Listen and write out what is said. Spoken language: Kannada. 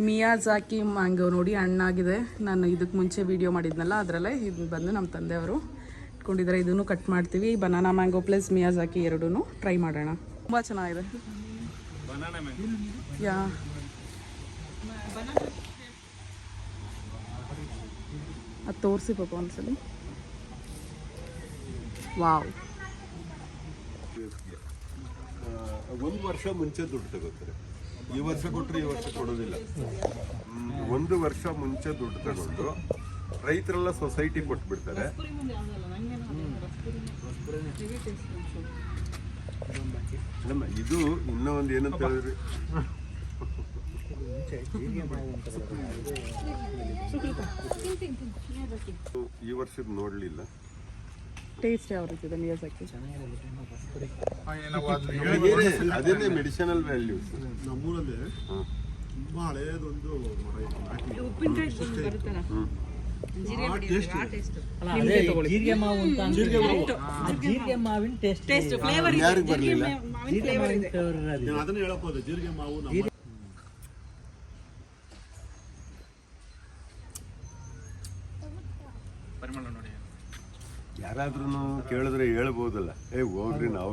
ಮಿಯಾಜಾಕಿ ಮ್ಯಾಂಗೋ ನೋಡಿ ಹಣ್ಣಾಗಿದೆ. ನಾನು ಇದಕ್ಕೆ ಮುಂಚೆ ವಿಡಿಯೋ ಮಾಡಿದ್ನಲ್ಲ, ಅದರಲ್ಲೇ ಇದು ಬಂದು ನಮ್ಮ ತಂದೆಯವರು ಇಟ್ಕೊಂಡಿದ್ದಾರೆ. ಇದನ್ನು ಕಟ್ ಮಾಡ್ತೀವಿ. ಬನಾನಾ ಮ್ಯಾಂಗೋ ಪ್ಲಸ್ ಮಿಯಾಜಾಕಿ ಎರಡೂ ಟ್ರೈ ಮಾಡೋಣ. ತುಂಬ ಚೆನ್ನಾಗಿದೆ. ಯಾ ಅದು ತೋರಿಸಿ ಪಾಪ ಒಂದ್ಸಲಿ. ವಾವ್, ಒಂದು ವರ್ಷ ಮುಂಚೆ ದುಡ್ಡು ತಗೋತಾರೆ. ಈ ವರ್ಷ ಕೊಟ್ಟರೆ ಈ ವರ್ಷ ಕೊಡೋದಿಲ್ಲ. 1 ವರ್ಷ ಮುಂಚೆ ದುಡ್ಡು ತಗೊಂಡು ರೈತರೆಲ್ಲ ಸೊಸೈಟಿ ಕೊಟ್ಬಿಡ್ತಾರೆ. ಇದು ಇನ್ನೂ ಒಂದು ಏನಂತ ಹೇಳಿದ್ರಿ, ಈ ವರ್ಷದ ನೋಡ್ಲಿಲ್ಲ. ಟೇಸ್ಟ್ ಯಾವ ರೀತಿ ಇದೆ ಮಿಯಾಜಾಕಿ? ಅದೇನೇ ಮೆಡಿಸಿನಲ್ ವ್ಯಾಲ್ಯೂಸ್. ನಮ್ಮೂರಲ್ಲಿ ತುಂಬಾ ಹಳೆಯದೊಂದು ಜೀರಿಗೆ ಮಾವು ಅಂತ ಜೀರಿಗೆ ಮಾವಿನ ಟೇಸ್ಟ್ ಯಾರಿಗೆ ಬರಲಿಲ್ಲ? ಅದನ್ನ ಹೇಳಬಹುದು. ಜೀರಿಗೆ ಮಾವು ಯಾರಾದ್ರೂ ಕೇಳಿದ್ರೆ ಹೇಳ್ಬೋದಲ್ಲ, ಹೋಗ್ರಿ ನಾವು